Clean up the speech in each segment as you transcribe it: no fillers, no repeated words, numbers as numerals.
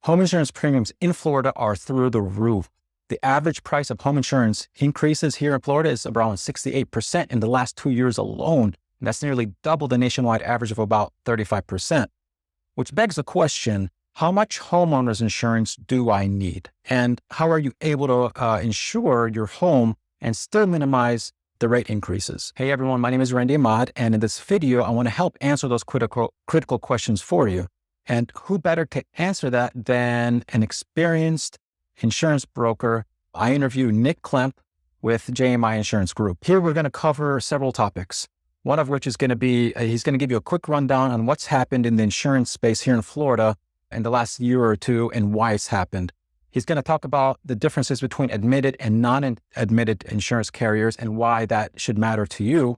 Home insurance premiums in Florida are through the roof. The average price of home insurance increases here in Florida is around 68% in the last 2 years alone. And that's nearly double the nationwide average of about 35%, which begs the question, how much homeowners insurance do I need? And how are you able to insure your home and still minimize the rate increases? Hey everyone, my name is Randy Ahmad, and in this video, I want to help answer those critical questions for you. And who better to answer that than an experienced insurance broker? I interviewed Nick Klemp with JMI Insurance Group. Here we're going to cover several topics. One of which is going to be, he's going to give you a quick rundown on what's happened in the insurance space here in Florida in the last year or two and why it's happened. He's going to talk about the differences between admitted and non-admitted insurance carriers and why that should matter to you.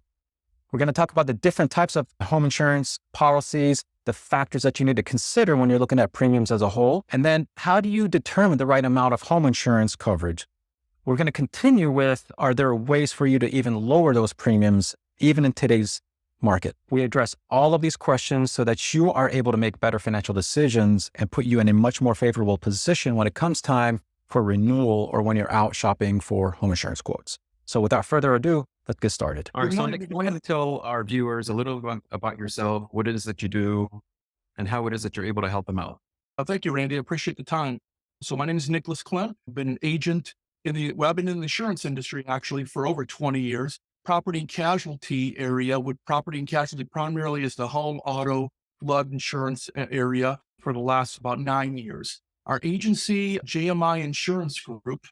We're going to talk about the different types of home insurance policies, the factors that you need to consider when you're looking at premiums as a whole, and then how do you determine the right amount of home insurance coverage? We're going to continue with, are there ways for you to even lower those premiums even in today's market? We address all of these questions so that you are able to make better financial decisions and put you in a much more favorable position when it comes time for renewal or when you're out shopping for home insurance quotes. So without further ado, let's get started. All right, so Nick, go ahead and tell our viewers a little about yourself, what it is that you do, and how it is that you're able to help them out. Thank you, Randy. I appreciate the time. So my name is Nicholas Klemp. I've been an agent I've been in the insurance industry actually for over 20 years. Property and casualty area, with property and casualty primarily is the home, auto, flood insurance area for the last about 9 years. Our agency, JMI Insurance Group,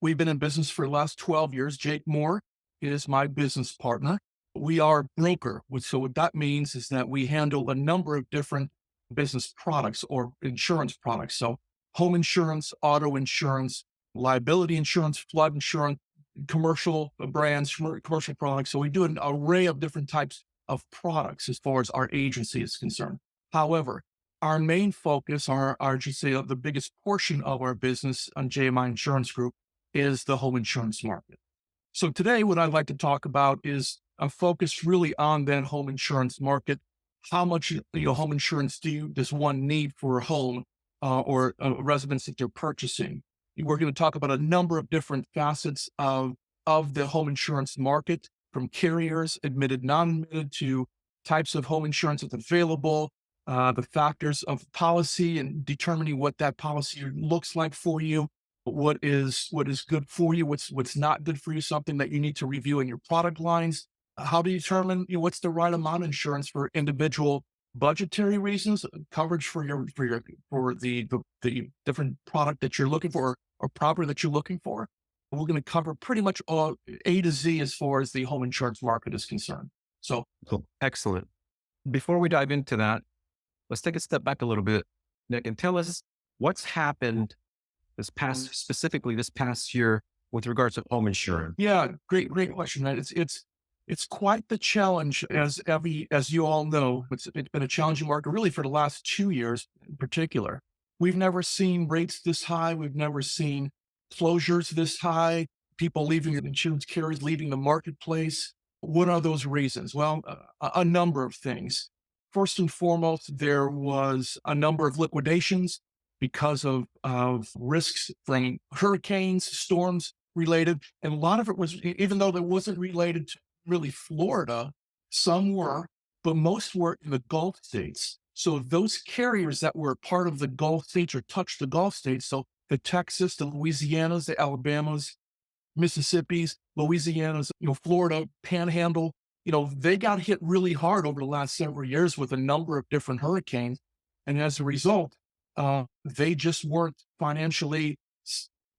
we've been in business for the last 12 years. Jake Moore is my business partner. We are a broker. So what that means is that we handle a number of different business products or insurance products. So home insurance, auto insurance, liability insurance, flood insurance, commercial brands, commercial products. So we do an array of different types of products as far as our agency is concerned. However, our main focus, the biggest portion of our business on JMI Insurance Group is the home insurance market. So today, what I'd like to talk about is a focus really on that home insurance market. How much home insurance does one need for a home or a residence that they're purchasing? We're going to talk about a number of different facets of the home insurance market, from carriers, admitted, non-admitted, to types of home insurance that's available, the factors of policy and determining what that policy looks like for you, what is good for you, what's not good for you, something that you need to review in your product lines, how to determine what's the right amount of insurance for individual budgetary reasons, coverage for the different product that you're looking for or property that you're looking for. We're going to cover pretty much all A to Z as far as the home insurance market is concerned. So excellent. Before we dive into that, let's take a step back a little bit, Nick, and tell us what's happened specifically this past year with regards to home insurance. Yeah, great question. Right? It's quite the challenge, as you all know. It's been a challenging market really for the last 2 years in particular. We've never seen rates this high. We've never seen closures this high. People leaving, insurance carriers leaving the marketplace. What are those reasons? Well, a number of things. First and foremost, there was a number of liquidations because of risks from hurricanes, storms related. And a lot of it was, even though it wasn't related to really Florida, some were, but most were in the Gulf states. So those carriers that were part of the Gulf states or touched the Gulf states, so the Texas, the Louisianas, the Alabamas, Mississippis, Louisianas, Florida, Panhandle, they got hit really hard over the last several years with a number of different hurricanes. And as a result, they just weren't financially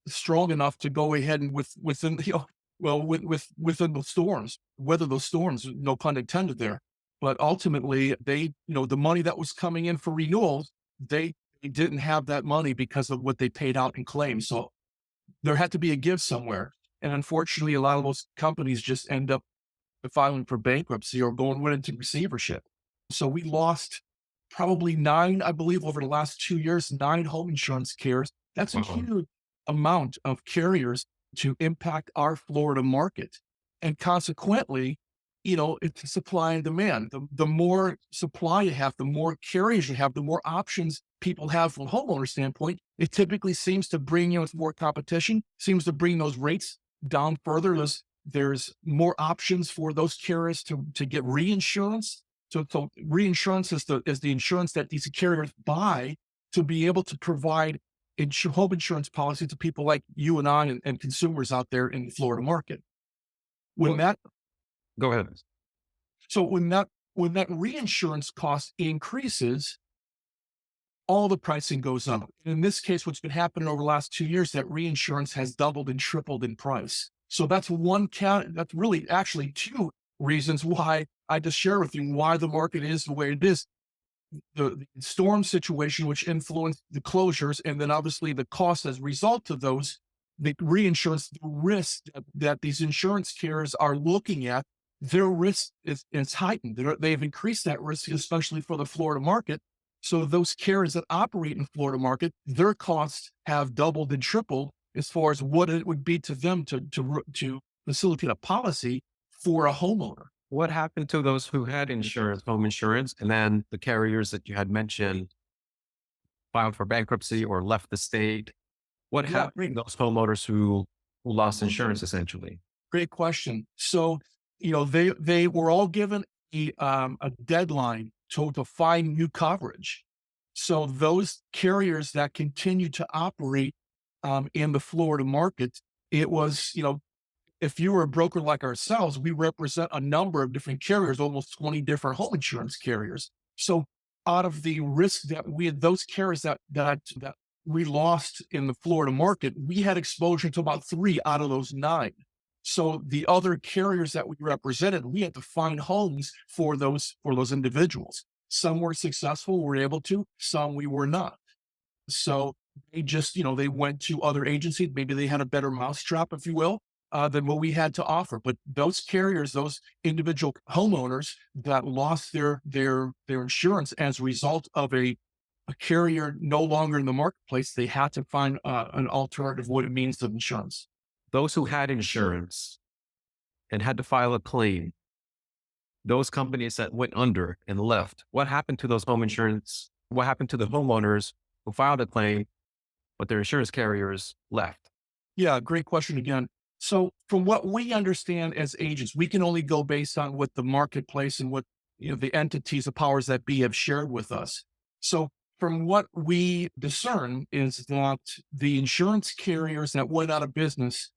strong enough to go ahead and within the storms, weather those storms, no pun intended there. But ultimately, the money that was coming in for renewals, they didn't have that money because of what they paid out in claims. So there had to be a give somewhere. And unfortunately, a lot of those companies just end up filing for bankruptcy or went into receivership. So we lost probably 9, I believe, over the last 2 years, 9 home insurance carriers. That's a huge amount of carriers to impact our Florida market. And consequently, it's supply and demand. The more supply you have, the more carriers you have, the more options people have from a homeowner standpoint. It typically seems to bring, it's more competition, seems to bring those rates down further. There's more options for those carriers to get reinsurance. So reinsurance is the insurance that these carriers buy to be able to provide home insurance policy to people like you and I and consumers out there in the Florida market. When that Go ahead. So when that reinsurance cost increases, all the pricing goes up. In this case, what's been happening over the last 2 years, that reinsurance has doubled and tripled in price. So that's that's really actually two reasons why I just share with you why the market is the way it is. The storm situation, which influenced the closures, and then obviously the cost as a result of those, the reinsurance, the risk that these insurance carriers are looking at, their risk is heightened. They've increased that risk, especially for the Florida market. So those carriers that operate in the Florida market, their costs have doubled and tripled as far as what it would be to them to facilitate a policy for a homeowner. What happened to those who had insurance, home insurance, and then the carriers that you had mentioned filed for bankruptcy or left the state? What happened to those homeowners who lost insurance essentially? Great question. So, they were all given a deadline to find new coverage. So those carriers that continue to operate in the Florida market, it was, if you were a broker like ourselves, we represent a number of different carriers, almost 20 different home insurance carriers. So out of the risk that we had, those carriers that we lost in the Florida market, we had exposure to about 3 out of those 9. So the other carriers that we represented, we had to find homes for those individuals. Some were successful, we were able to, some we were not. So they just, they went to other agencies. Maybe they had a better mousetrap, if you will, than what we had to offer. But those carriers, those individual homeowners that lost their insurance as a result of a carrier no longer in the marketplace, they had to find an alternative what it means of insurance. Those who had insurance and had to file a claim, those companies that went under and left, what happened to those home insurance? What happened to the homeowners who filed a claim, but their insurance carriers left? Yeah, great question again. So from what we understand as agents, we can only go based on what the marketplace and what the entities, the powers that be, have shared with us. So from what we discern is that the insurance carriers that went out of business,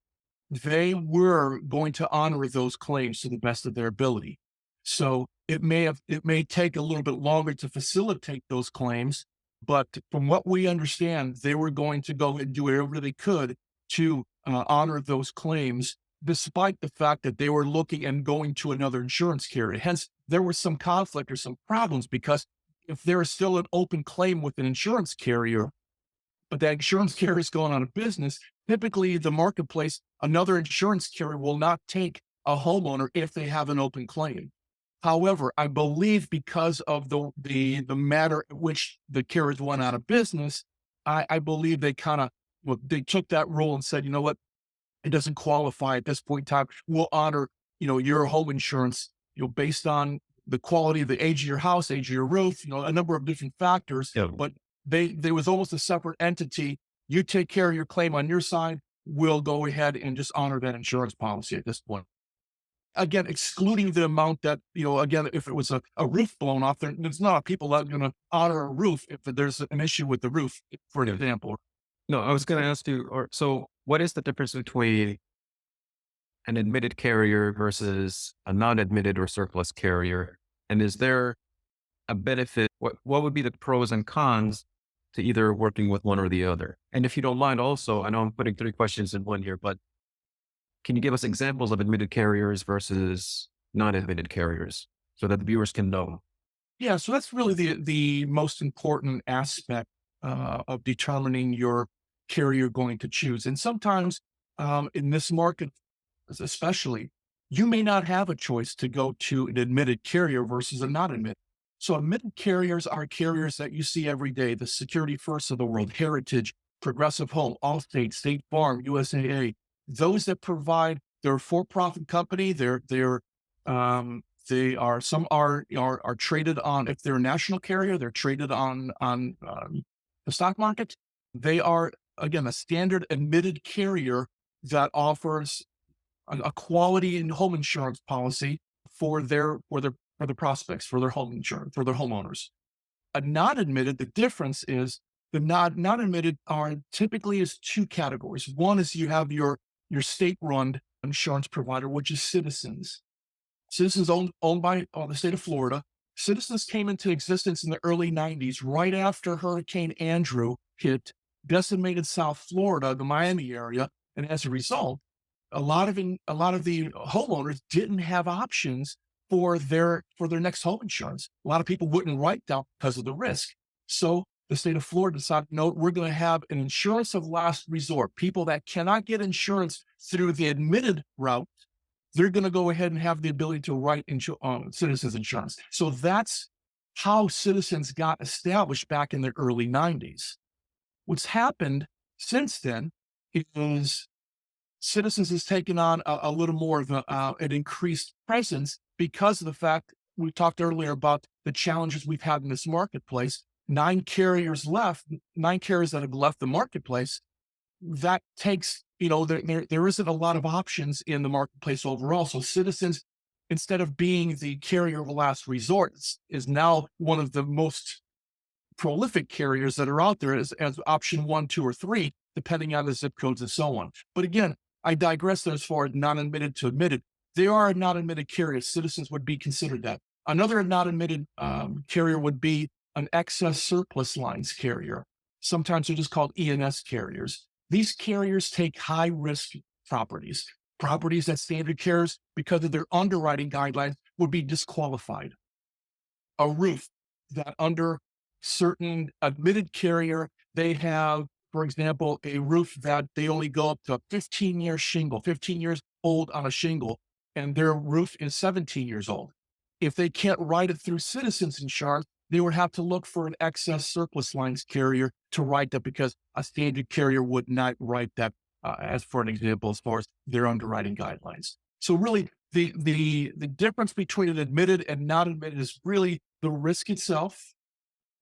they were going to honor those claims to the best of their ability. So it may take a little bit longer to facilitate those claims, but from what we understand, they were going to go and do whatever they could to honor those claims, despite the fact that they were looking and going to another insurance carrier. Hence, there was some conflict or some problems, because if there is still an open claim with an insurance carrier, but that insurance carrier is going out of business, typically the marketplace, another insurance carrier will not take a homeowner if they have an open claim. However, I believe because of the matter at which the carriers went out of business, I believe they they took that role and said, you know what, it doesn't qualify at this point in time. We'll honor, your home insurance, based on the quality of the age of your house, age of your roof, a number of different factors. Yeah. But there was almost a separate entity. You take care of your claim on your side. We'll go ahead and just honor that insurance policy at this point. Again, excluding the amount that, again, if it was a roof blown off, there's not people that are going to honor a roof if there's an issue with the roof, for an example. No, I was going to ask you, so what is the difference between an admitted carrier versus a non-admitted or surplus carrier? And is there a benefit? What would be the pros and cons to either working with one or the other? And if you don't mind also, I know I'm putting 3 questions in one here, but can you give us examples of admitted carriers versus non-admitted carriers so that the viewers can know? Yeah, so that's really the most important aspect of determining your carrier you're going to choose. And sometimes in this market, especially, you may not have a choice to go to an admitted carrier versus a non-admitted. So admitted carriers are carriers that you see every day, the Security First of the world, Heritage, Progressive Home, Allstate, State Farm, USAA, those that provide, they're a for-profit company, they're Some are traded on, if they're a national carrier, they're traded on the stock market. They are, again, a standard admitted carrier that offers a quality in home insurance policy for the prospects, for their home insurance, for their homeowners. A non-admitted, the difference is the non-admitted are typically is two categories. One is you have your state-run insurance provider, which is Citizens. Citizens owned by the state of Florida. Citizens came into existence in the early 90s, right after Hurricane Andrew hit, decimated South Florida, the Miami area. And as a result, a lot of the homeowners didn't have options for their next home insurance. A lot of people wouldn't write down because of the risk. So the state of Florida decided, no, we're going to have an insurance of last resort. People that cannot get insurance through the admitted route, they're going to go ahead and have the ability to write Citizens insurance. So that's how Citizens got established back in the early 90s. What's happened since then is Citizens has taken on a little more of an increased presence because of the fact we talked earlier about the challenges we've had in this marketplace. 9 carriers that have left the marketplace. That takes, there isn't a lot of options in the marketplace overall. So Citizens, instead of being the carrier of last resort, is now one of the most prolific carriers that are out there as option 1, 2, or 3, depending on the zip codes and so on. But again, I digress as far as non-admitted to admitted. They are a non-admitted carrier. Citizens would be considered that. Another non-admitted carrier would be an excess surplus lines carrier. Sometimes they're just called E&S carriers. These carriers take high risk properties that standard carriers, because of their underwriting guidelines, would be disqualified. A roof that under certain admitted carrier, they have, for example, a roof that they only go up to a 15-year shingle, 15 years old on a shingle, and their roof is 17 years old. If they can't write it through Citizens insurance, they would have to look for an excess surplus lines carrier to write that, because a standard carrier would not write that, as for an example, as far as their underwriting guidelines. So really, the difference between an admitted and not admitted is really the risk itself,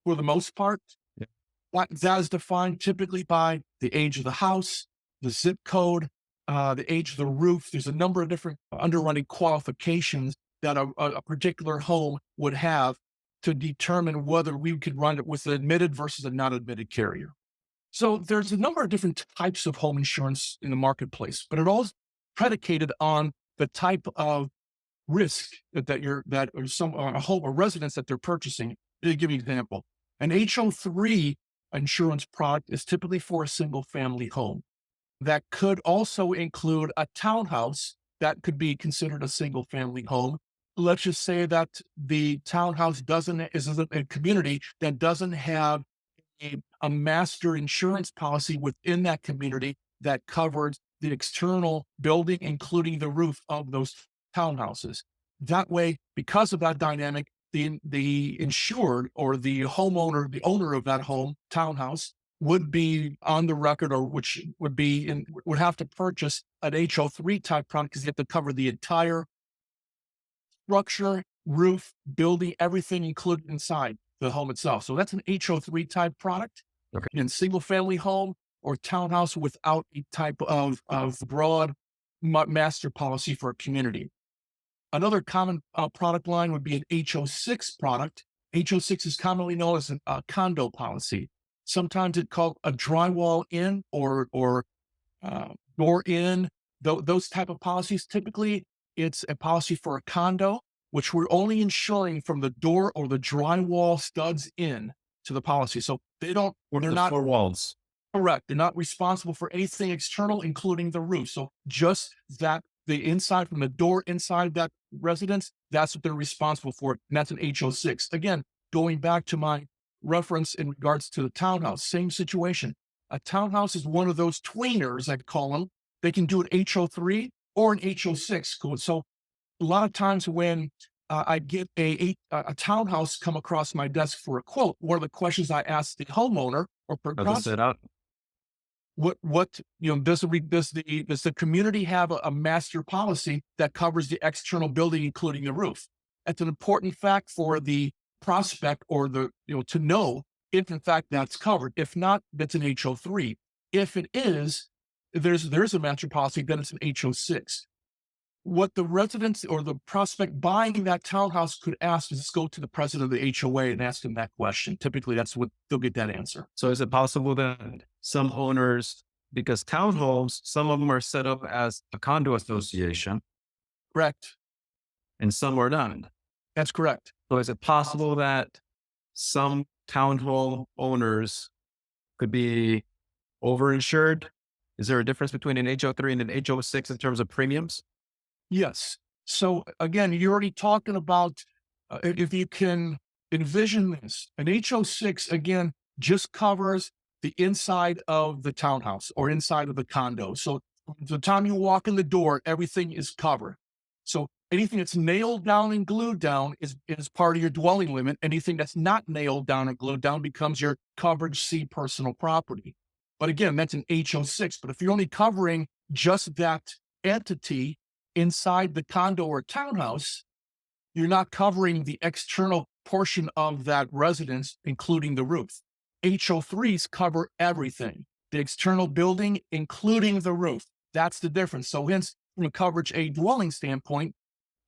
for the most part. Yeah. That is defined typically by the age of the house, the zip code, the age of the roof. There's a number of different underwriting qualifications that a particular home would have to determine whether we could run it with an admitted versus a not admitted carrier. So there's a number of different types of home insurance in the marketplace, but it all is predicated on the type of risk that a home or residence that they're purchasing. To give you an example, an HO3 insurance product is typically for a single family home. That could also include a townhouse that could be considered a single family home. Let's just say that the townhouse is a community that doesn't have a master insurance policy within that community that covers the external building, including the roof of those townhouses. That way, because of that dynamic, the insured or the homeowner, the owner of that home townhouse, would be on the record, or which would have to purchase an HO3 type product, because you have to cover the entire structure, roof, building, everything included inside the home itself. So that's an HO3 type product. Okay. In single family home or townhouse without a type of broad master policy for a community. Another common product line would be an HO6 product. HO6 is commonly known as a condo policy. Sometimes it's called a drywall in or door in. Those type of policies, typically it's a policy for a condo, which we're only insuring from the door or the drywall studs in to the policy. So they're not 4 walls. Correct. They're not responsible for anything external, including the roof. So just that, the inside, from the door inside that residence, that's what they're responsible for. And that's an HO6. Again, going back to my reference in regards to the townhouse, same situation. A townhouse is one of those tweeners, I call them. They can do an HO3 or an HO6 code. So a lot of times when I get a townhouse come across my desk for a quote, one of the questions I ask the homeowner or Does it set out? Does the community have a master policy that covers the external building, including the roof? That's an important fact for the prospect or to know if in fact that's covered. If not, that's an HO3. If it is, there's a master policy, then it's an HO6. What the residents or the prospect buying that townhouse could ask is just go to the president of the HOA and ask him that question. Typically, that's what they'll get that answer. So is it possible that some owners, because townhomes, some of them are set up as a condo association Correct. and some are not? That's correct. So is it possible that some townhome owners could be overinsured? Is there a difference between an HO3 and an HO6 in terms of premiums? Yes. So again, you're already talking about if you can envision this, an HO6 again just covers the inside of the townhouse or inside of the condo. So the time you walk in the door, everything is covered. So anything that's nailed down and glued down is part of your dwelling limit. Anything that's not nailed down and glued down becomes your coverage C personal property. But again, that's an HO6. But if you're only covering just that entity inside the condo or townhouse, you're not covering the external portion of that residence, including the roof. HO3s cover everything, the external building, including the roof. That's the difference. So hence, from a coverage A dwelling standpoint,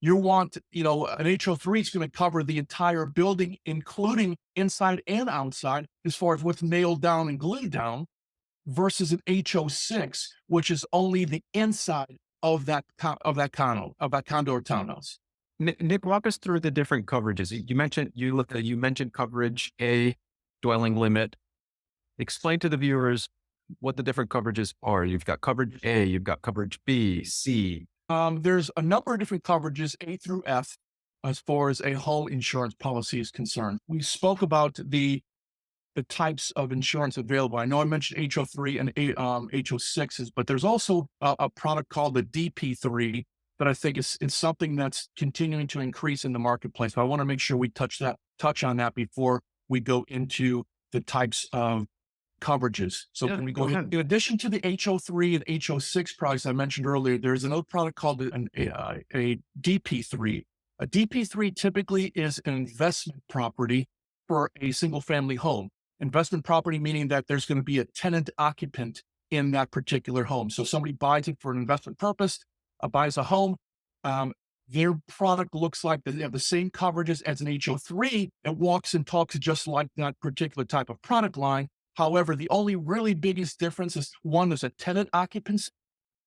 an HO3 is going to cover the entire building, including inside and outside, as far as what's nailed down and glued down, versus an HO6, which is only the inside of that condo or townhouse. Nick, walk us through the different coverages. You mentioned coverage A, dwelling limit. Explain to the viewers what the different coverages are. You've got coverage A, you've got coverage B, C. There's a number of different coverages, A through F, as far as a home insurance policy is concerned. We spoke about the types of insurance available. I know I mentioned HO3 and HO6s, but there's also a product called the DP3 that I think is something that's continuing to increase in the marketplace. So I want to make sure we touch on that before we go into the types of coverages. So can we go ahead? In addition to the HO3 and HO6 products I mentioned earlier, there's another product called a DP3. A DP3 typically is an investment property for a single family home. Investment property meaning that there's going to be a tenant occupant in that particular home. So somebody buys it for an investment purpose, buys a home. Their product looks like they have the same coverages as an HO3. It walks and talks just like that particular type of product line. However, the only really biggest difference is one, there's a tenant occupancy.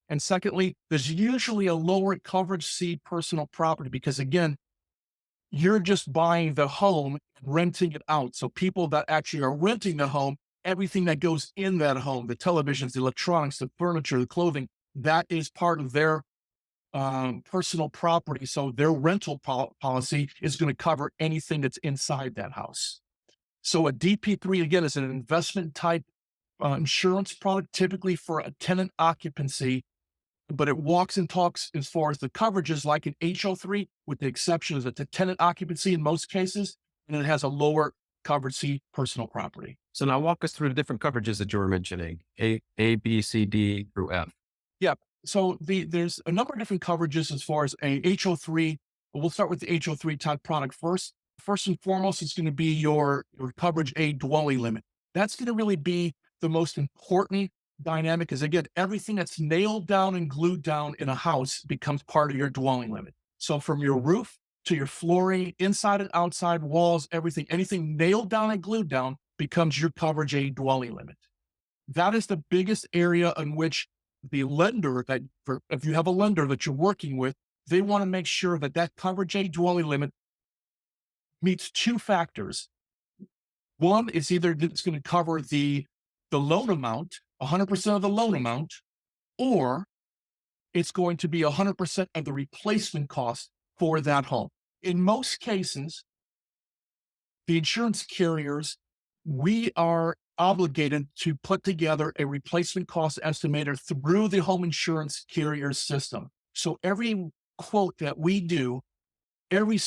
And secondly, there's usually a lower coverage C personal property because again, you're just buying the home, renting it out. So people that actually are renting the home, everything that goes in that home, the televisions, the electronics, the furniture, the clothing, that is part of their personal property. So their rental policy is going to cover anything that's inside that house. So a DP3, again, is an investment type insurance product, typically for a tenant occupancy, but it walks and talks as far as the coverages like an HO3, with the exception of it's a tenant occupancy in most cases, and it has a lower coverage C personal property. So now walk us through the different coverages that you were mentioning, A, B, C, D through F. Yeah. So there's a number of different coverages as far as a HO3. We'll start with the HO3 type product first. First and foremost, it's going to be your coverage A dwelling limit. That's going to really be the most important dynamic is again, everything that's nailed down and glued down in a house becomes part of your dwelling limit. So from your roof to your flooring, inside and outside walls, anything nailed down and glued down becomes your coverage A dwelling limit. That is the biggest area in which the lender if you have a lender that you're working with, they want to make sure that coverage A dwelling limit meets two factors. One is either it's going to cover the loan amount, 100% of the loan amount, or it's going to be 100% of the replacement cost for that home. In most cases, the insurance carriers, we are obligated to put together a replacement cost estimator through the home insurance carrier system. So every quote that we do, every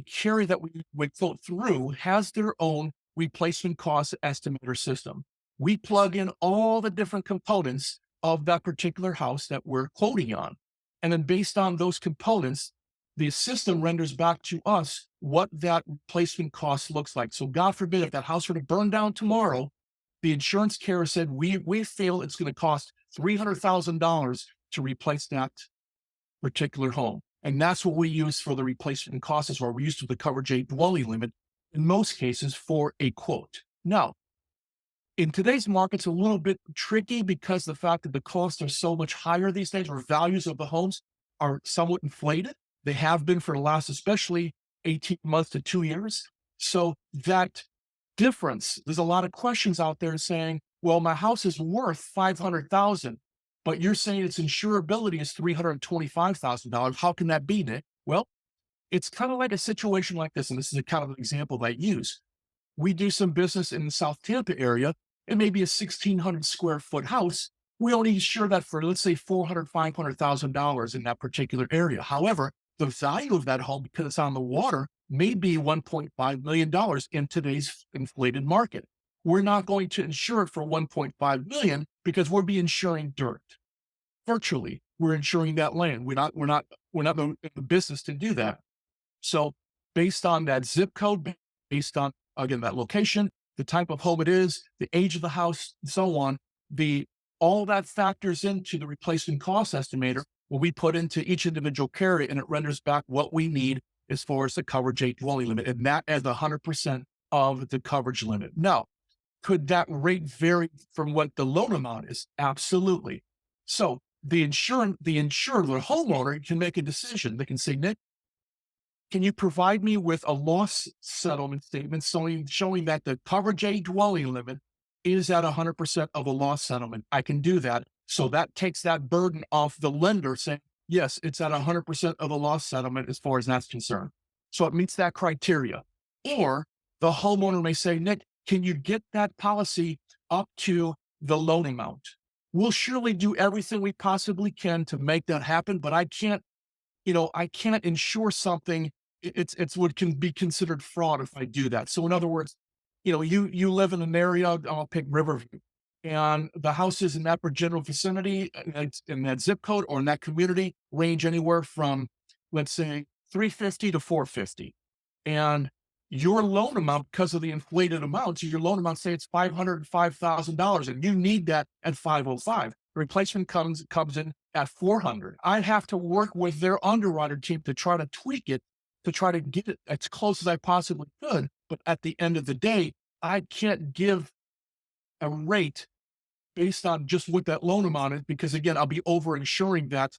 carrier that we quote through has their own replacement cost estimator system. We plug in all the different components of that particular house that we're quoting on. And then based on those components, the system renders back to us what that replacement cost looks like. So God forbid, if that house were to burn down tomorrow, the insurance carrier said, we feel it's going to cost $300,000 to replace that particular home. And that's what we use for the replacement cost, is where we use for the coverage A dwelling limit in most cases for a quote. Now, in today's market, it's a little bit tricky because the fact that the costs are so much higher these days, or values of the homes are somewhat inflated. They have been for the last, especially 18 months to 2 years. So that difference, there's a lot of questions out there saying, well, my house is worth $500,000, but you're saying its insurability is $325,000. How can that be, Nick? Well, it's kind of like a situation like this. And this is a kind of an example that I use. We do some business in the South Tampa area. It may be a 1,600 square foot house. We only insure that for, let's say, $400,000, $500,000 in that particular area. However, the value of that home, because it's on the water, may be $1.5 million in today's inflated market. We're not going to insure it for $1.5 million because we'll be insuring dirt. Virtually, we're insuring that land. We're not in the business to do that. So based on that zip code, based on, again, that location, the type of home it is, the age of the house, and so on, all that factors into the replacement cost estimator, what we put into each individual carrier, and it renders back what we need as far as the coverage A dwelling limit, and that as 100% of the coverage limit. Now, could that rate vary from what the loan amount is? Absolutely. So the insurer, the homeowner, can make a decision. They can say, Nick, can you provide me with a loss settlement statement showing that the coverage A dwelling limit is at 100% of a loss settlement? I can do that. So that takes that burden off the lender, saying, yes, it's at 100% of a loss settlement as far as that's concerned. So it meets that criteria. Or the homeowner may say, Nick, can you get that policy up to the loan amount? We'll surely do everything we possibly can to make that happen, but I can't insure something. It's what can be considered fraud if I do that. So in other words, you live in an area, I'll pick Riverview, and the houses in that general vicinity, in that zip code or in that community, range anywhere from, let's say, 350 to 450. And your loan amount, because of the inflated amounts, your loan amount, say it's $505,000, and you need that at 505. The replacement comes in at 400. I'd have to work with their underwriter team to try to tweak it, to try to get it as close as I possibly could. But at the end of the day, I can't give a rate based on just what that loan amount is, because again, I'll be over insuring that,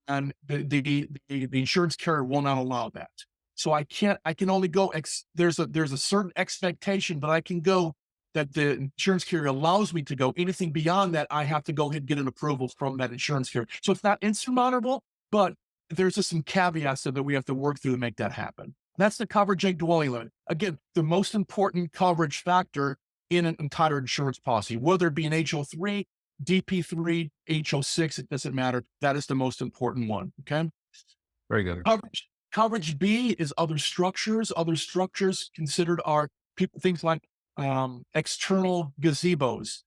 and the insurance carrier will not allow that. So I can only go, there's a certain expectation, but I can go that the insurance carrier allows me to go. Anything beyond that, I have to go ahead and get an approval from that insurance carrier. So it's not insurmountable, but there's just some caveats that we have to work through to make that happen. That's the coverage A dwelling limit. Again, the most important coverage factor in an entire insurance policy, whether it be an HO3, DP3, HO6, it doesn't matter. That is the most important one. Okay. Very good. Coverage B is other structures. Other structures considered are things like external gazebos,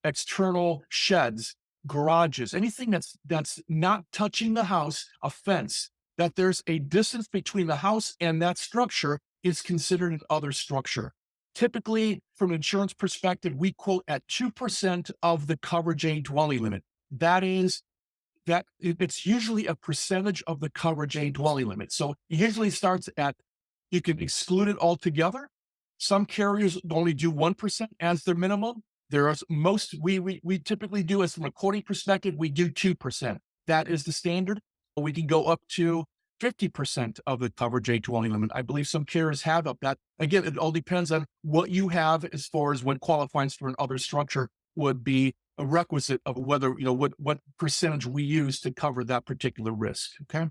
external sheds, garages, anything that's not touching the house, a fence, that there's a distance between the house and that structure is considered an other structure. Typically, from an insurance perspective, we quote at 2% of the coverage A dwelling limit. That is, that it's usually a percentage of the coverage A dwelling limit. So it usually starts at, you can exclude it altogether. Some carriers only do 1% as their minimum. There are most, we typically do, as from a quoting perspective, we do 2%. That is the standard. We can go up to 50% of the coverage A dwelling limit. I believe some carriers have up that. Again, it all depends on what you have as far as what qualifies for an other structure would be a requisite of whether, what percentage we use to cover that particular risk. Okay.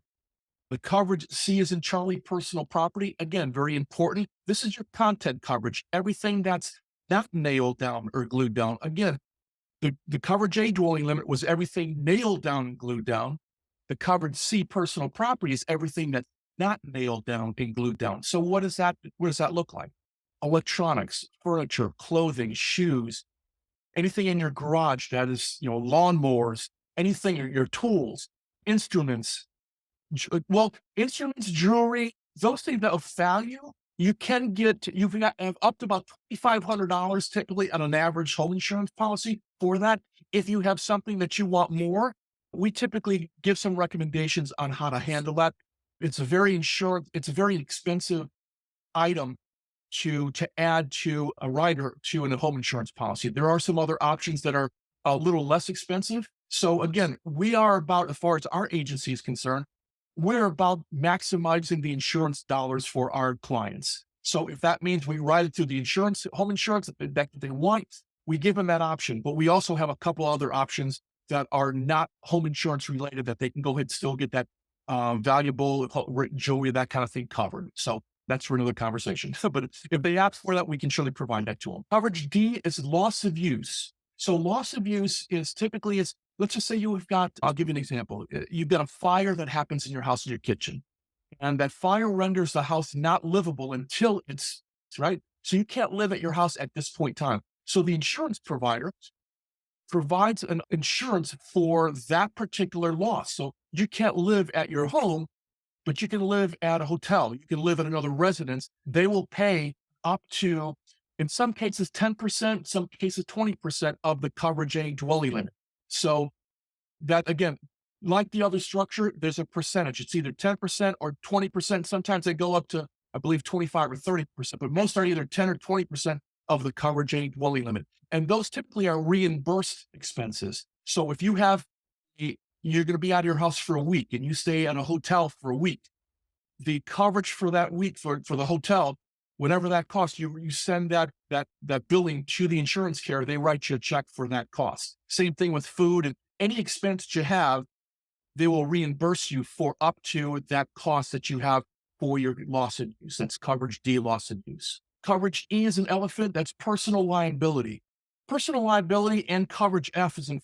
The coverage C is in Charlie, personal property. Again, very important. This is your content coverage. Everything that's not nailed down or glued down. Again, the coverage A dwelling limit was everything nailed down and glued down. The coverage C, personal property, is everything that's not nailed down and glued down. So what does that look like? electronics, furniture, clothing, shoes, anything in your garage that is, lawnmowers, anything, your tools, instruments, instruments, jewelry, those things that of value, you can get, you've got have up to about $2,500 typically on an average home insurance policy for that. If you have something that you want more, we typically give some recommendations on how to handle that. It's a very expensive item to add to a rider to a home insurance policy. There are some other options that are a little less expensive. So again, we are about, as far as our agency is concerned, we're about maximizing the insurance dollars for our clients. So if that means we ride it through the insurance, home insurance that they want, we give them that option. But we also have a couple other options that are not home insurance related that they can go ahead and still get that valuable jewelry, that kind of thing covered. So that's for another conversation. But if they ask for that, we can surely provide that to them. Coverage D is loss of use. So loss of use is typically let's just say I'll give you an example. You've got a fire that happens in your house, in your kitchen, and that fire renders the house not livable until it's right. So you can't live at your house at this point in time. So the insurance provider provides an insurance for that particular loss. So you can't live at your home, but you can live at a hotel. You can live at another residence. They will pay up to, in some cases, 10%, some cases, 20% of the coverage A dwelling limit. So that, again, like the other structure, there's a percentage. It's either 10% or 20%. Sometimes they go up to, I believe, 25 or 30%, but most are either 10 or 20% of the coverage A dwelling limit. And those typically are reimbursed expenses. So if you're going to be out of your house for a week and you stay at a hotel for a week, the coverage for that week for the hotel, whatever that costs, you send that billing to the insurance carrier. They write you a check for that cost. Same thing with food and any expense you have, they will reimburse you for up to that cost that you have for your loss of use. That's coverage D, loss of use. Coverage E is an elephant. That's personal liability. Personal liability and coverage F is in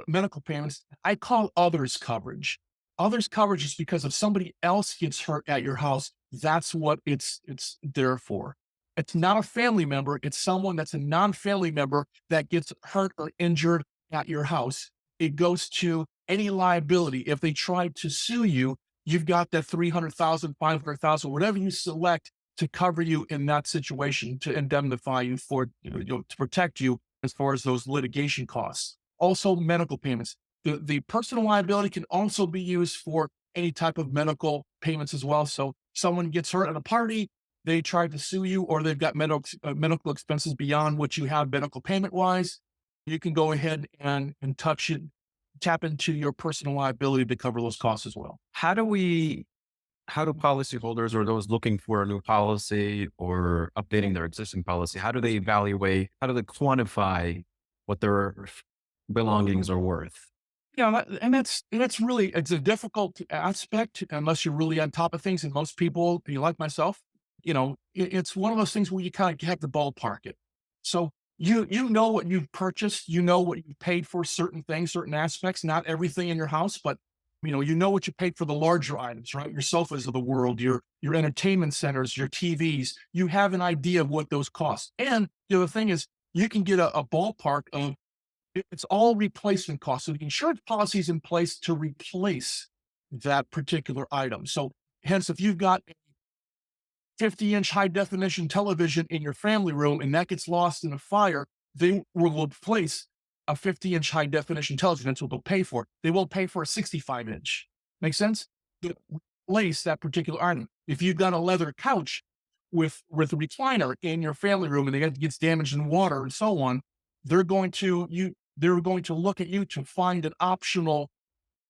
medical payments. I call others coverage. Others coverage is because if somebody else gets hurt at your house, that's what it's there for. It's not a family member. It's someone that's a non-family member that gets hurt or injured at your house. It goes to any liability. If they try to sue you, you've got that 300,000, 500,000, whatever you select to cover you in that situation, to indemnify you for, to protect you as far as those litigation costs. Also, medical payments. The personal liability can also be used for any type of medical payments as well. So someone gets hurt at a party, they try to sue you, or they've got medical expenses beyond what you have medical payment wise. You can go ahead and tap into your personal liability to cover those costs as well. How do policyholders or those looking for a new policy or updating their existing policy, how do they quantify what their belongings are worth? Yeah, and that's really, it's a difficult aspect unless you're really on top of things. And most people, like myself, it's one of those things where you kind of have to ballpark it. So you know what you've purchased, you know what you paid for certain things, certain aspects, not everything in your house, but you know what you paid for the larger items, right? Your sofas of the world, your entertainment centers, your TVs. You have an idea of what those cost. And the other thing is, you can get a ballpark of it's all replacement costs. So the insurance policy is in place to replace that particular item. So hence, if you've got a 50-inch high definition television in your family room and that gets lost in a fire, they will replace a 50-inch high definition television. That's what they'll pay for. They won't pay for a 65-inch. Make sense? They replace that particular item. If you've got a leather couch with a recliner in your family room and it gets damaged in water and so on, they're going to look at you to find an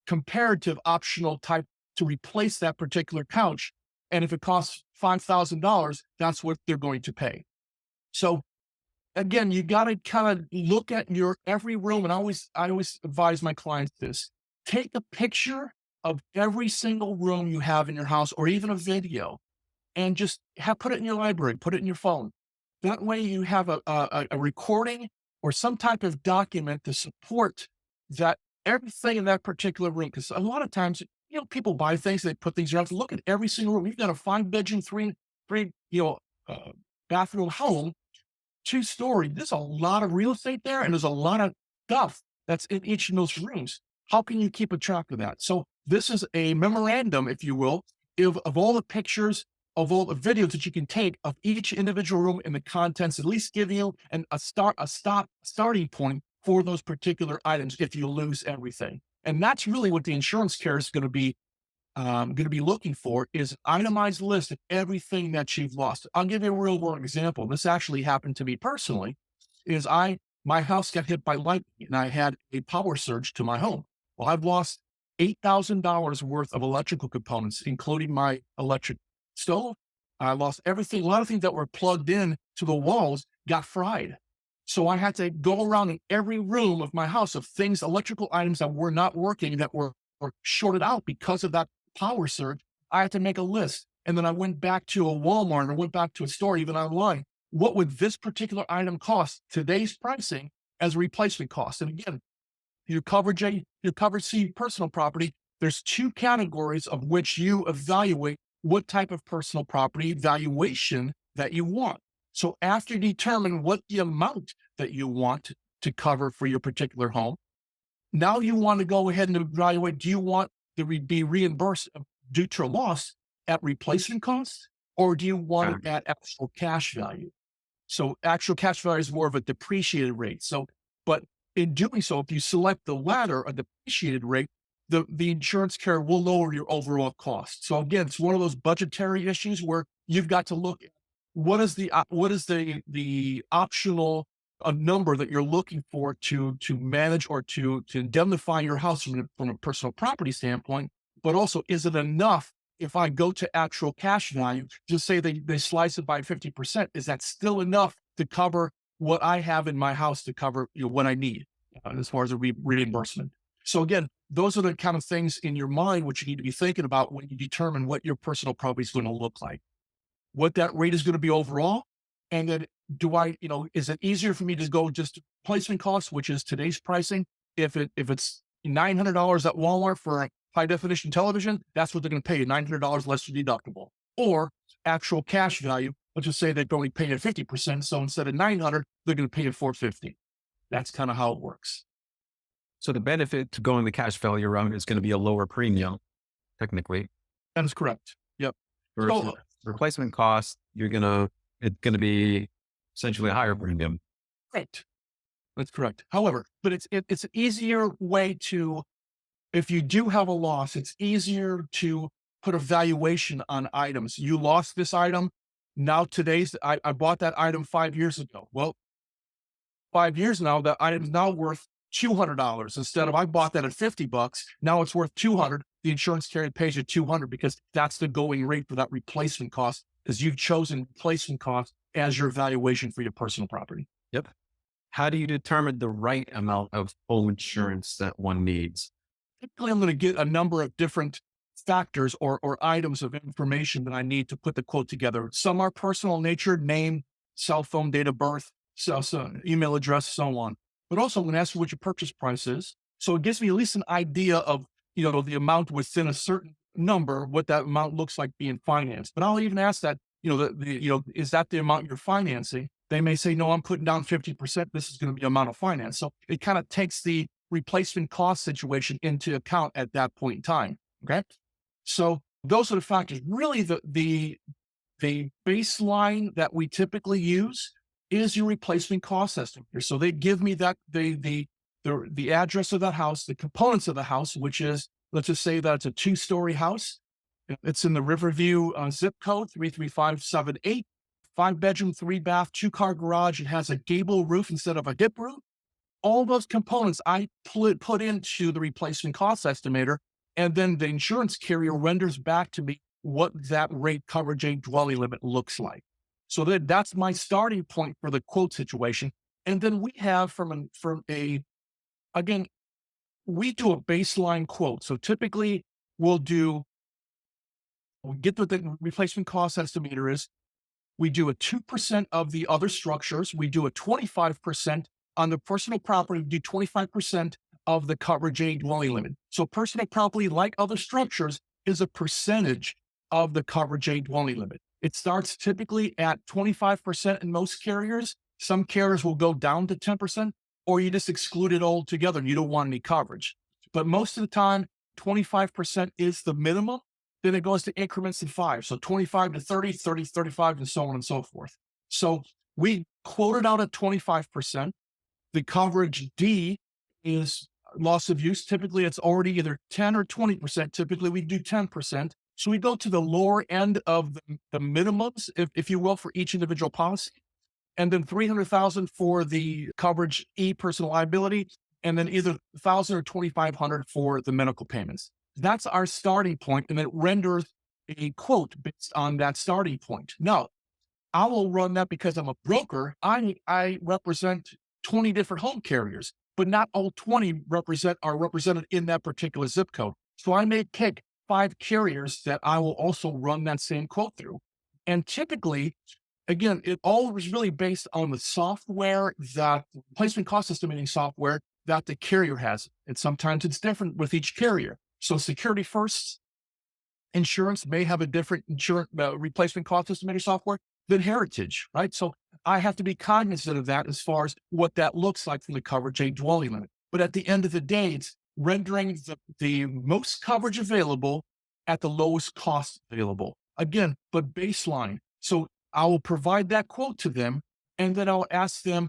comparative optional type to replace that particular couch. And if it costs $5,000, that's what they're going to pay. So again, you got to kind of look at your every room. And I always advise my clients this: take a picture of every single room you have in your house, or even a video, and just put it in your library, put it in your phone. That way you have a recording or some type of document to support that everything in that particular room. Because a lot of times, people buy things, they put things around. Look at every single room. You've got a 5-bedroom, three bathroom home, 2-story. There's a lot of real estate there, and there's a lot of stuff that's in each of those rooms. How can you keep a track of that? So this is a memorandum, if you will, of all the pictures, of all the videos that you can take of each individual room and the contents, at least give you starting point for those particular items if you lose everything. And that's really what the insurance carrier is going to be looking for, is an itemized list of everything that you've lost. I'll give you a real world example. This actually happened to me personally. Is my house got hit by lightning and I had a power surge to my home. Well, I've lost $8,000 worth of electrical components, including my electric stove. I lost everything. A lot of things that were plugged in to the walls got fried. So I had to go around in every room of my house of things, electrical items that were not working, that were shorted out because of that power surge. I had to make a list. And then I went back to a Walmart or went back to a store, even online. What would this particular item cost, today's pricing, as a replacement cost? And again, your coverage A, your coverage C personal property, there's 2 categories of which you evaluate what type of personal property valuation that you want. So after you determine what the amount that you want to cover for your particular home, now you want to go ahead and evaluate, do you want to be reimbursed due to a loss at replacement cost, or do you want it at actual cash value? So actual cash value is more of a depreciated rate. So, but in doing so, if you select the latter, a depreciated rate, the insurance carrier will lower your overall cost. So again, it's one of those budgetary issues where you've got to look at what is the optional a number that you're looking for to manage or to indemnify your house from a personal property standpoint, but also, is it enough if I go to actual cash value, just say they slice it by 50%, is that still enough to cover what I have in my house to cover what I need as far as a reimbursement? So again, those are the kind of things in your mind which you need to be thinking about when you determine what your personal property is going to look like, what that rate is going to be overall. And then is it easier for me to go just replacement costs, which is today's pricing? If it's $900 at Walmart for a high definition television, that's what they're going to pay you, $900 less your deductible. Or actual cash value, let's just say they're only paying at 50%. So instead of 900, they're going to pay you 450. That's kind of how it works. So the benefit to going the cash value route is going to be a lower premium, technically. That is correct. Yep. Versus replacement cost, it's going to be essentially a higher premium. Right. That's correct. However, but it's an easier way to, if you do have a loss, it's easier to put a valuation on items. You lost this item. Now I bought that item 5 years ago. Well, 5 years now, that item is now worth $200. Instead of I bought that at $50, now it's worth $200. The insurance carrier pays you $200 because that's the going rate for that replacement cost, because you've chosen replacement cost as your valuation for your personal property. Yep. How do you determine the right amount of home insurance that one needs? Typically, I'm going to get a number of different factors or items of information that I need to put the quote together. Some are personal in nature, name, cell phone, date of birth, so email address, so on. But also I'm going to ask you what your purchase price is. So it gives me at least an idea of, the amount within a certain number, what that amount looks like being financed. But I'll even ask that, is that the amount you're financing? They may say, no, I'm putting down 50%. This is going to be the amount of finance. So it kind of takes the replacement cost situation into account at that point in time. Okay. So those are the factors. Really, the baseline that we typically use is your replacement cost estimate. So they give me that the address of that house, the components of the house, which is, let's just say that it's a 2-story house. It's in the Riverview zip code 33578, 5-bedroom, 3-bath, 2-car garage. It has a gable roof instead of a hip roof. All those components I put into the replacement cost estimator, and then the insurance carrier renders back to me what that rate coverage A dwelling limit looks like. So that's my starting point for the quote situation. And then we have again, we do a baseline quote. So typically we get what the replacement cost estimator is. We do a 2% of the other structures. We do a 25% on the personal property. We do 25% of the coverage A dwelling limit. So personal property, like other structures, is a percentage of the coverage A dwelling limit. It starts typically at 25% in most carriers. Some carriers will go down to 10%, or you just exclude it altogether and you don't want any coverage. But most of the time, 25% is the minimum. Then it goes to increments of 5. So 25 to 30, 30, 35, and so on and so forth. So we quoted out at 25%. The coverage D is loss of use. Typically, it's already either 10 or 20%. Typically, we do 10%. So we go to the lower end of the minimums, if you will, for each individual policy. And then 300,000 for the coverage E, personal liability, and then either 1,000 or 2,500 for the medical payments. That's our starting point, and it renders a quote based on that starting point. Now, I will run that because I'm a broker. I represent 20 different home carriers, but not all 20 are represented in that particular zip code. So I may pick 5 carriers that I will also run that same quote through. And typically, again, it all is really based on the software, that replacement cost estimating software that the carrier has. And sometimes it's different with each carrier. So Security First Insurance may have a different replacement cost estimator software than Heritage, right? So I have to be cognizant of that as far as what that looks like from the coverage A dwelling limit. But at the end of the day, it's rendering the most coverage available at the lowest cost available. Again, but baseline. So I will provide that quote to them, and then I'll ask them,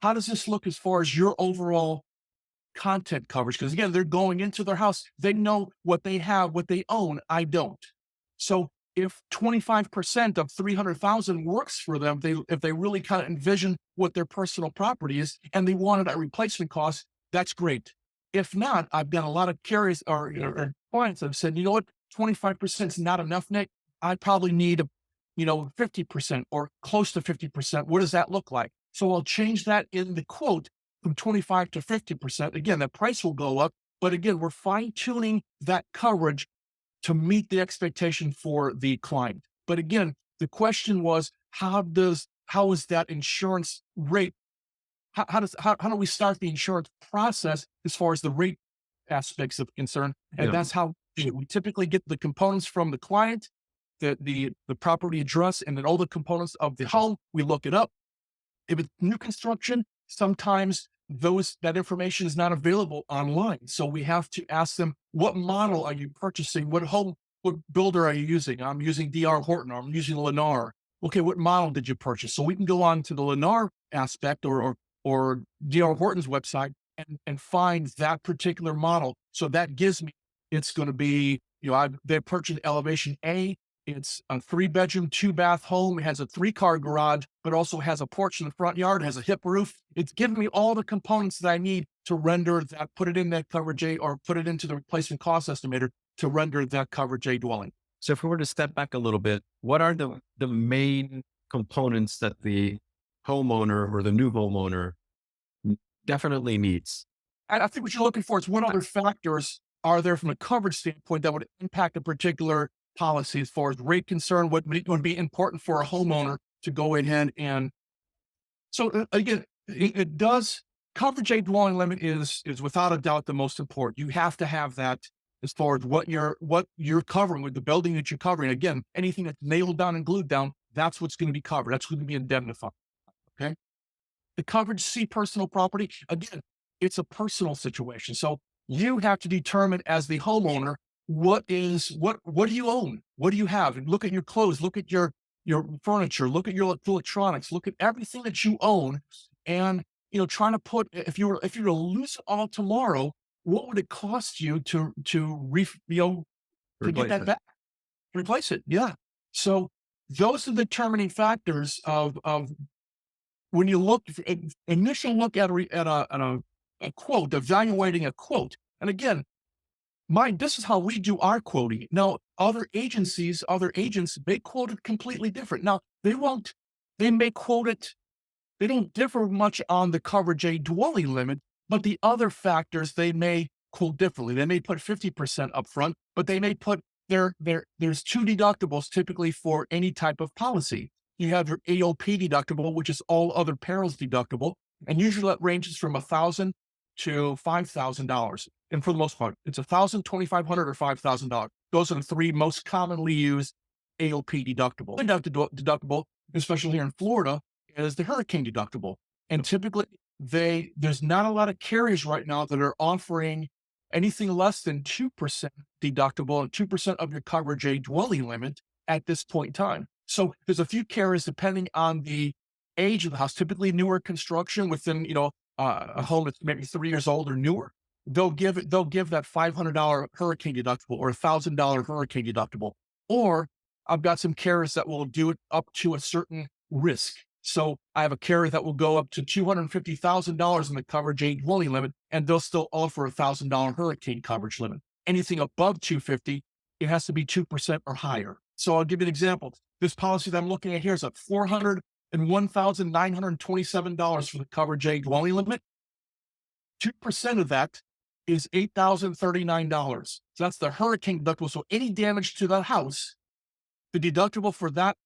how does this look as far as your overall content coverage? Because again, they're going into their house. They know what they have, what they own. I don't. So if 25% of 300,000 works for them, if they really kind of envision what their personal property is and they wanted a replacement cost, that's great. If not, I've got a lot of carriers or clients that have said, you know what, 25% is not enough, Nick. I probably need 50% or close to 50%. What does that look like? So I'll change that in the quote from 25 to 50%. Again, the price will go up, but again, we're fine tuning that coverage to meet the expectation for the client. But again, the question was, how is that insurance rate? How do we start the insurance process as far as the rate aspects of concern? And that's how we typically get the components from the client, the property address, and then all the components of the home. We look it up. If it's new construction, sometimes that information is not available online. So we have to ask them, what model are you purchasing? What builder are you using? I'm using D.R. Horton, or I'm using Lennar. Okay, what model did you purchase? So we can go on to the Lennar aspect or D.R. Horton's website and find that particular model. So that gives me, it's going to be, they purchased elevation A. It's a 3-bedroom, 2-bath home. It has a 3-car garage, but also has a porch in the front yard. It has a hip roof. It's giving me all the components that I need to render that, put it in that coverage A, or put it into the replacement cost estimator to render that coverage A dwelling. So if we were to step back a little bit, what are the main components that the homeowner or the new homeowner definitely needs? And I think what you're looking for is what other factors are there from a coverage standpoint that would impact a particular policy as far as rate concern, what would be important for a homeowner to go ahead and. So again, it does, coverage A dwelling limit is without a doubt the most important. You have to have that as far as what you're covering with the building that you're covering. Again, anything that's nailed down and glued down, that's what's going to be covered. That's going to be indemnified. Okay. The coverage C, personal property, again, it's a personal situation. So you have to determine as the homeowner, what do you own? What do you have? And look at your clothes, look at your furniture, look at your electronics, look at everything that you own. And, trying to put, if you were to lose it all tomorrow, what would it cost you to get that back? Replace it. Yeah. So those are the determining factors of when you initial look at a quote, evaluating a quote. And again, this is how we do our quoting. Now, other agents may quote it completely different. Now, they may quote it, they don't differ much on the coverage A dwelling limit, but the other factors they may quote differently. They may put 50% up front, but they may put there's 2 deductibles typically for any type of policy. You have your AOP deductible, which is all other perils deductible. And usually that ranges from $1,000 to $5,000. And for the most part, it's $1,000, $2,500, or $5,000. Those are the 3 most commonly used AOP deductible. The deductible, especially here in Florida, is the hurricane deductible. And typically there's not a lot of carriers right now that are offering anything less than 2% deductible and 2% of your coverage a dwelling limit at this point in time. So there's a few carriers depending on the age of the house, typically newer construction within, a home that's maybe 3 years old or newer. They'll give that $500 hurricane deductible or $1,000 hurricane deductible. Or I've got some carriers that will do it up to a certain risk. So I have a carrier that will go up to $250,000 in the coverage a dwelling limit, and they'll still offer $1,000 hurricane coverage limit. Anything above 250, it has to be 2% or higher. So I'll give you an example. This policy that I'm looking at here is at $401,927 for the coverage a dwelling limit. 2% of that is $8,039. So that's the hurricane deductible. So any damage to that house, the deductible for that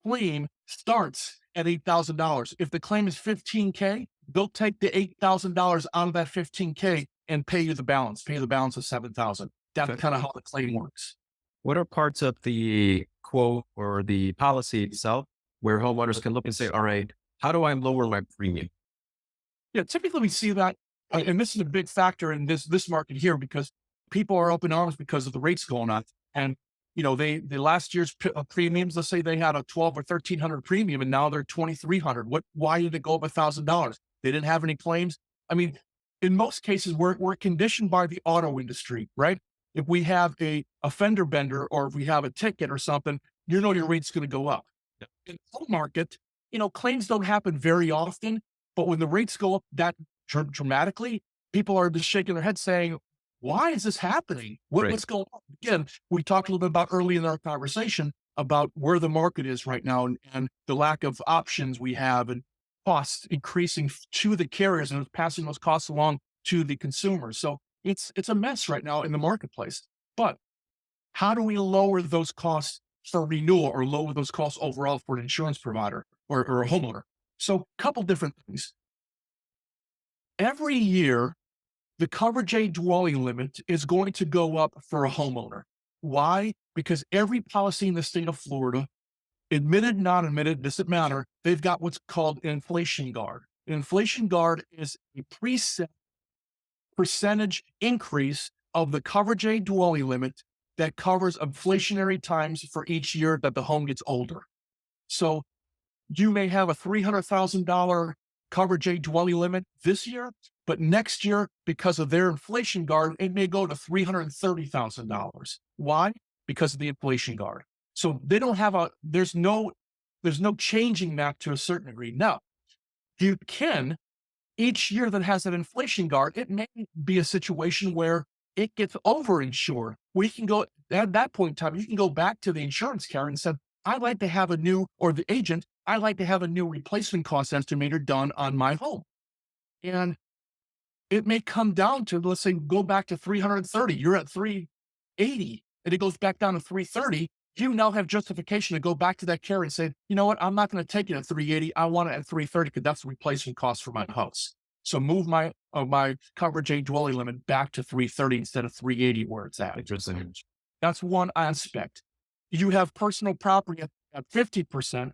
claim starts at $8,000. If the claim is $15K, they'll take the $8,000 out of that $15K and pay you the balance, of $7,000. That's kind of how the claim works. What are parts of the quote or the policy itself where homeowners can look and say, all right, how do I lower my premium? Yeah, typically we see that, and this is a big factor in this market here because people are up in arms because of the rates going up. And the last year's premiums, let's say they had a $1,200 or $1,300 premium, and now they're $2,300. Why did it go up $1,000? They didn't have any claims. I mean, in most cases, we're conditioned by the auto industry, right? If we have a fender bender or if we have a ticket or something, your rate's going to go up. In the home market, claims don't happen very often, but when the rates go up that dramatically, people are just shaking their head saying, why is this happening? What's going on? Again, we talked a little bit about early in our conversation about where the market is right now and the lack of options we have and costs increasing to the carriers and passing those costs along to the consumers. So it's a mess right now in the marketplace. But how do we lower those costs for renewal or lower those costs overall for an insurance provider or a homeowner? So a couple different things. Every year, the coverage a dwelling limit is going to go up for a homeowner. Why? Because every policy in the state of Florida, admitted, not admitted, doesn't matter, they've got what's called an inflation guard. An inflation guard is a preset percentage increase of the coverage a dwelling limit that covers inflationary times for each year that the home gets older. So you may have a $300,000 coverage a dwelling limit this year, but next year, because of their inflation guard, it may go to $330,000. Why? Because of the inflation guard. So they don't have there's no changing that to a certain degree. Now, you can, each year that has an inflation guard, it may be a situation where it gets overinsured. We can go, at that point in time, you can go back to the insurance carrier and say, I'd like to have a new, or the agent, I'd like to have a new replacement cost estimator done on my home. And it may come down to, let's say, go back to 330. You're at 380 and it goes back down to 330. You now have justification to go back to that carrier and say, you know what? I'm not going to take it at 380. I want it at 330 because that's the replacement cost for my house. So move my coverage a dwelling limit back to 330 instead of 380 where it's at. Interesting. That's one aspect. You have personal property at 50%.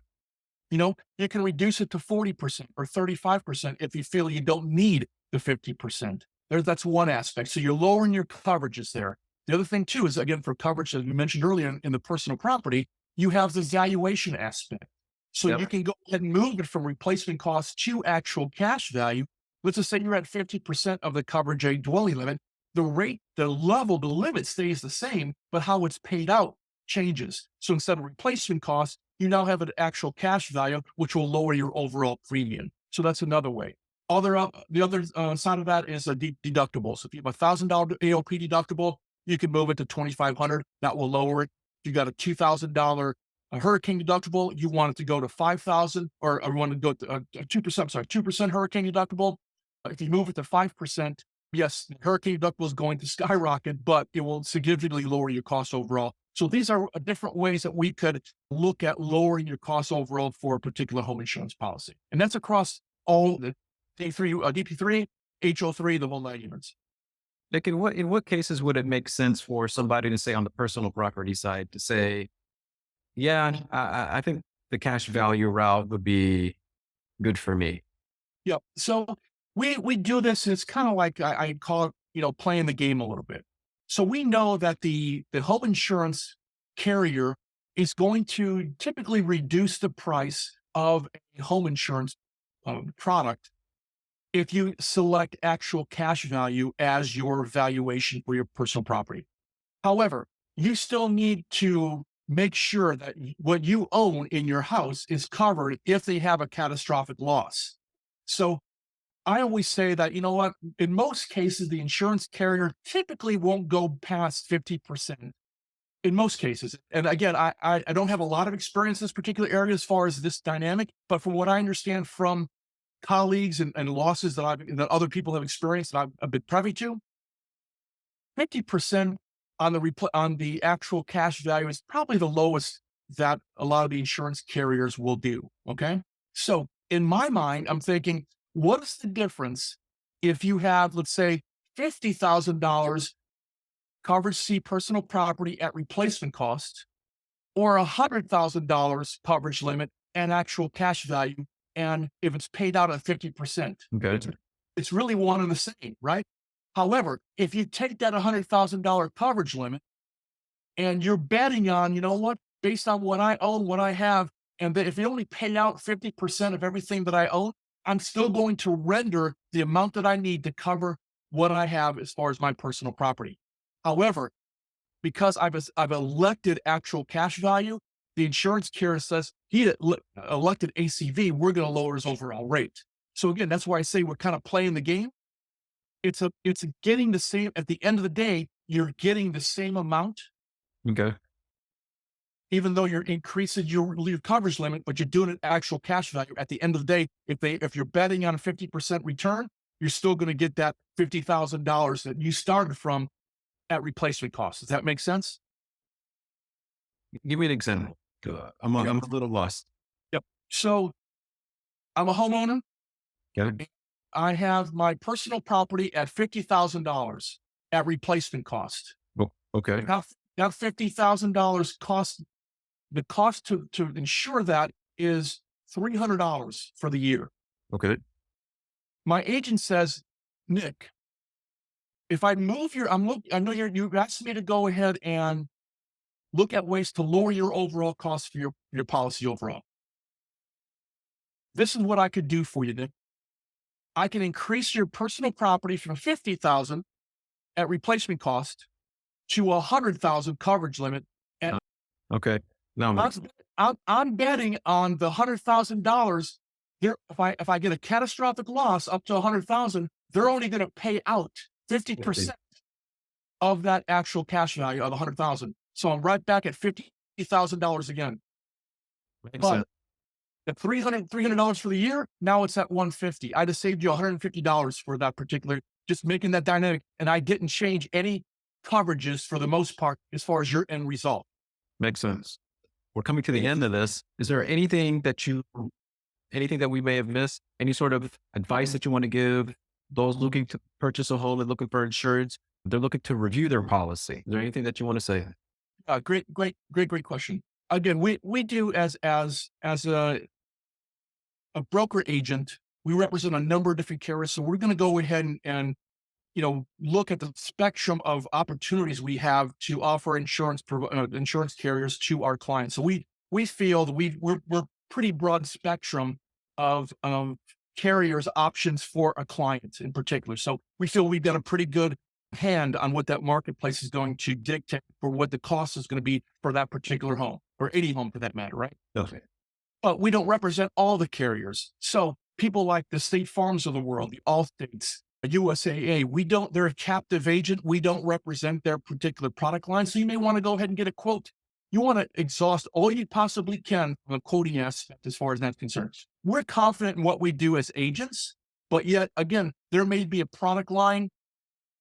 You can reduce it to 40% or 35% if you feel you don't need the 50%. That's one aspect. So you're lowering your coverages there. The other thing too is, again, for coverage, as we mentioned earlier in the personal property, you have the valuation aspect. So you can go ahead and move it from replacement cost to actual cash value. Let's just say you're at 50% of the coverage a dwelling limit. The rate, the limit stays the same, but how it's paid out changes. So instead of replacement cost, you now have an actual cash value, which will lower your overall premium. So that's another way. The other side of that is a deductible. So if you have a $1,000 AOP deductible, you can move it to $2,500. That will lower it. If you got a $2,000 hurricane deductible, you want it to go to $5,000, or you want to go to 2% hurricane deductible. If you move it to 5%, yes, the hurricane deductible is going to skyrocket, but it will significantly lower your cost overall. So these are different ways that we could look at lowering your costs overall for a particular home insurance policy. And that's across all the DP3, HO3, the whole 9 units. Nick, in what cases would it make sense for somebody to say on the personal property side to say, Yeah, I think the cash value route would be good for me. Yep. So we do this. It's kind of like I call it, playing the game a little bit. So we know that the home insurance carrier is going to typically reduce the price of a home insurance product if you select actual cash value as your valuation for your personal property. However, you still need to make sure that what you own in your house is covered if they have a catastrophic loss. So I always say that, you know what, in most cases, the insurance carrier typically won't go past 50% in most cases. And again, I don't have a lot of experience in this particular area as far as this dynamic, but from what I understand from colleagues and losses that other people have experienced and I've been privy to, 50% on on the actual cash value is probably the lowest that a lot of the insurance carriers will do. Okay. So in my mind, I'm thinking, what is the difference if you have, let's say, $50,000 coverage C personal property at replacement cost or $100,000 coverage limit and actual cash value? And if it's paid out at 50%, Good. it's really one and the same, right? However, if you take that $100,000 coverage limit and you're betting on, you know what, based on what I own, what I have, and that if you only pay out 50% of everything that I own, I'm still going to render the amount that I need to cover what I have as far as my personal property. However, because I've elected actual cash value, the insurance carrier says elected ACV, we're going to lower his overall rate. So again, that's why I say we're kind of playing the game. It's getting the same at the end of the day, you're getting the same amount, Okay. even though you're increasing your coverage limit, but you're doing it actual cash value. At the end of the day, if you're betting on a 50% return, you're still going to get that $50,000 that you started from at replacement cost. Does that make sense? Give me an example. I'm a little lost. Yep. So I'm a homeowner. Okay. I have my personal property at $50,000 at replacement cost. Oh, okay. Now $50,000 cost. The cost to insure that is $300 for the year. Okay. My agent says, Nick, if I move I know you asked me to go ahead and look at ways to lower your overall cost for your policy overall. This is what I could do for you, Nick. I can increase your personal property from 50,000 at replacement cost to 100,000 coverage limit. And Okay. Now, I'm betting on the $100,000. If I get a catastrophic loss up to 100,000, they're only going to pay out 50% of that actual cash value of 100,000. So I'm right back at $50,000 again. makes But sense. at $300 for the year, now it's at 150. I just saved you $150 for that particular, just making that dynamic. And I didn't change any coverages for the most part as far as your end result. Makes sense. We're coming to the end of this. Is there anything that we may have missed? Any sort of advice that you want to give those looking to purchase a home and looking for insurance? They're looking to review their policy. Is there anything that you want to say? Great question. Again, we do as a broker agent, we represent a number of different carriers. So we're going to go ahead and look at the spectrum of opportunities we have to offer insurance carriers to our clients. So we feel that we're pretty broad spectrum of carriers options for a client in particular. So we feel we've got a pretty good hand on what that marketplace is going to dictate for what the cost is going to be for that particular home or any home for that matter, right? Okay. But we don't represent all the carriers. So people like the State Farms of the world, the Allstates, USAA, they're a captive agent. We don't represent their particular product line. So you may want to go ahead and get a quote. You want to exhaust all you possibly can from a quoting aspect as far as that's concerned. We're confident in what we do as agents, but yet again, there may be a product line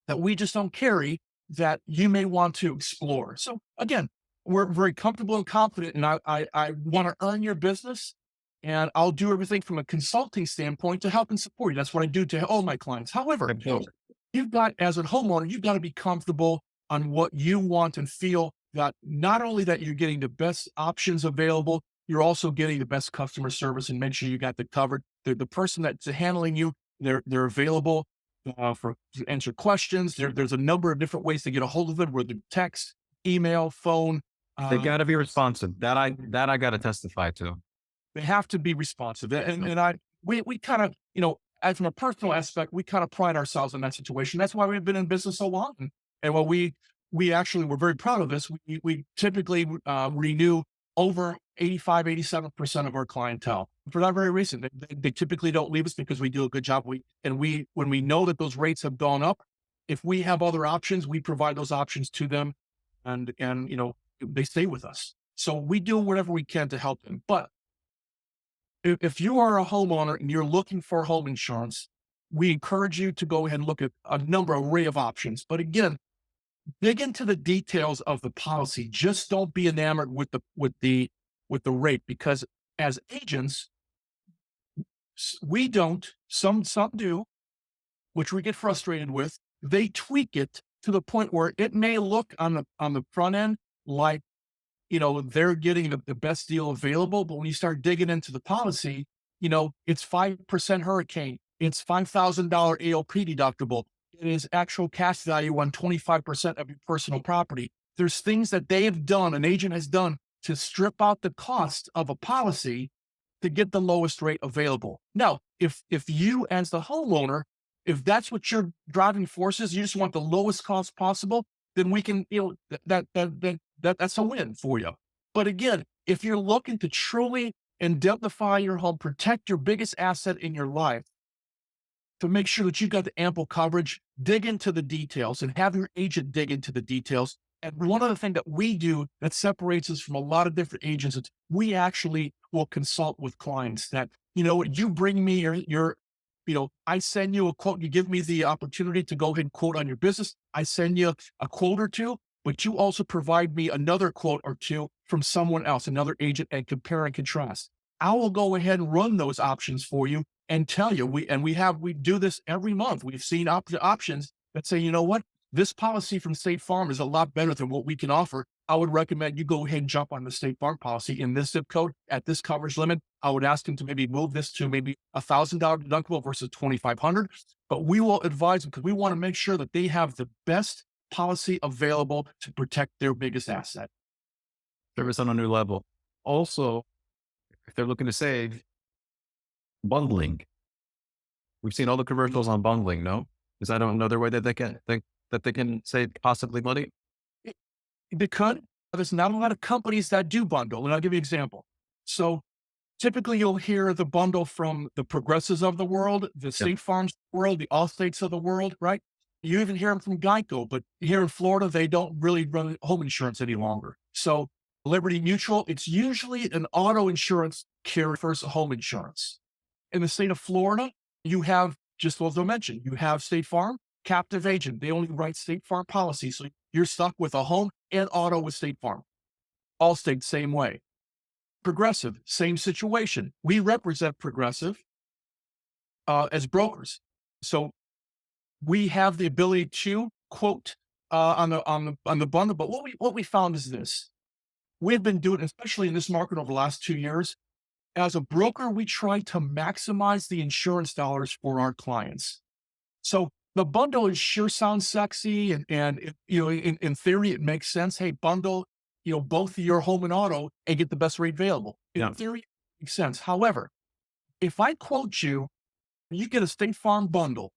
that we just don't carry that you may want to explore. So again, we're very comfortable and confident, and I want to earn your business, and I'll do everything from a consulting standpoint to help and support you. That's what I do to all my clients. However, as a homeowner, you've got to be comfortable on what you want and feel that not only that you're getting the best options available, you're also getting the best customer service and make sure you got the covered. The person that's handling you, they're available for to answer questions. There's a number of different ways to get a hold of them, whether text, email, phone. They Uh, got to be responsive. That I got to testify to. they have to be responsive. We kind of, as from a personal aspect, we kind of pride ourselves in that situation. That's why we've been in business so long. And while we actually we're very proud of this, we typically renew over 85, 87% of our clientele for that very reason. They typically don't leave us because we do a good job. When we know that those rates have gone up, if we have other options, we provide those options to them, and they stay with us. So we do whatever we can to help them. But if you are a homeowner and you're looking for home insurance, we encourage you to go ahead and look at a array of options. But again, dig into the details of the policy. Just don't be enamored with the rate, because as agents, we don't. Some do, which we get frustrated with. They tweak it to the point where it may look on the front end like they're getting the best deal available. But when you start digging into the policy, it's 5% hurricane, it's $5,000 AOP deductible, it is actual cash value on 25% of your personal property. There's things that they have done, an agent has done, to strip out the cost of a policy to get the lowest rate available. Now, if you as the homeowner, if that's what your driving force is, you just want the lowest cost possible, then we can, that's a win for you. But again, if you're looking to truly indemnify your home, protect your biggest asset in your life, to make sure that you've got the ample coverage, dig into the details and have your agent dig into the details. And one other thing that we do that separates us from a lot of different agents is we actually will consult with clients that, you bring me I send you a quote, you give me the opportunity to go ahead and quote on your business. I send you a quote or two, but you also provide me another quote or two from someone else, another agent, and compare and contrast. I will go ahead and run those options for you and tell you, we do this every month. We've seen options that say, you know what, this policy from State Farm is a lot better than what we can offer. I would recommend you go ahead and jump on the State Farm policy in this zip code at this coverage limit. I would ask them to maybe move this to maybe $1,000 deductible versus $2,500. But we will advise them because we want to make sure that they have the best policy available to protect their biggest asset. Service on a new level. Also, if they're looking to save, bundling. We've seen all the commercials on bundling. No, is that another way that they can save possibly money? They could. There's not a lot of companies that do bundle. And I'll give you an example. So typically you'll hear the bundle from the Progressives of the world, the State Farms of the world, the Allstates of the world, right? You even hear them from Geico, but here in Florida, they don't really run home insurance any longer. So Liberty Mutual, it's usually an auto insurance carrier versus home insurance. In the state of Florida, you have, just as I mentioned, you have State Farm, captive agent. They only write State Farm policies. So you're stuck with a home and auto with State Farm. Allstate, same way. Progressive, same situation. We represent Progressive as brokers. So we have the ability to quote on the bundle. But what we found is this. We've been doing, especially in this market over the last 2 years, as a broker, we try to maximize the insurance dollars for our clients. So the bundle sure sounds sexy, and in theory, it makes sense. Hey, bundle, both your home and auto and get the best rate available. In theory, it makes sense. However, if I quote you, you get a State Farm bundle,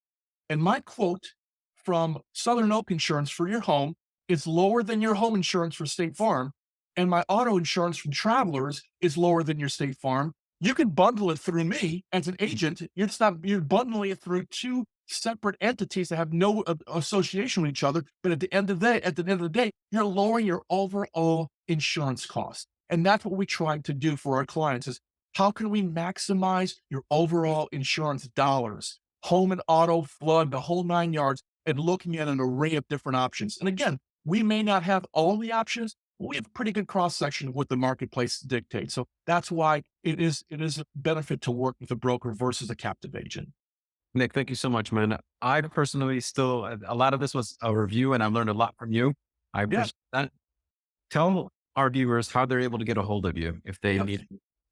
and my quote from Southern Oak Insurance for your home is lower than your home insurance for State Farm, and my auto insurance from Travelers is lower than your State Farm, you can bundle it through me as an agent. You're bundling it through two separate entities that have no association with each other. But at the end of the day, you're lowering your overall insurance costs. And that's what we try to do for our clients is how can we maximize your overall insurance dollars, home and auto, flood, the whole 9 yards, and looking at an array of different options. And again, we may not have all the options, but we have a pretty good cross section of what the marketplace dictates. So that's why it is a benefit to work with a broker versus a captive agent. Nick, thank you so much, man. I personally a lot of this was a review and I've learned a lot from you. I appreciate that. Tell our viewers how they're able to get a hold of you if they they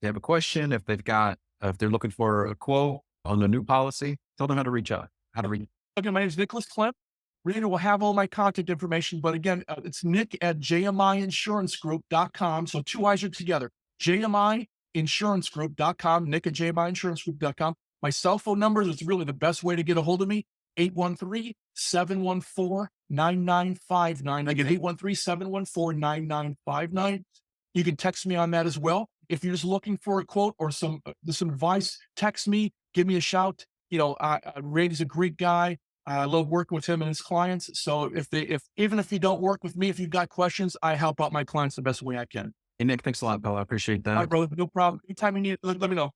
have a question, if they're looking for a quote on the new policy. Tell them how to reach out. How to reach. Okay, my name is Nicholas Klemp. Rita will have all my contact information, but again, it's Nick at jmiinsurancegroup.com. So two I's are together. jmiinsurancegroup.com, Nick at jmiinsurancegroup.com. My cell phone number is really the best way to get a hold of me. 813-714-9959. Again, 813-714-9959. You can text me on that as well. If you're just looking for a quote or some advice, text me, give me a shout. Randy's a great guy. I love working with him and his clients. So even if you don't work with me, if you've got questions, I help out my clients the best way I can. Hey, Nick, thanks a lot, Bill. I appreciate that. All right, brother, no problem. Anytime you need it, let me know.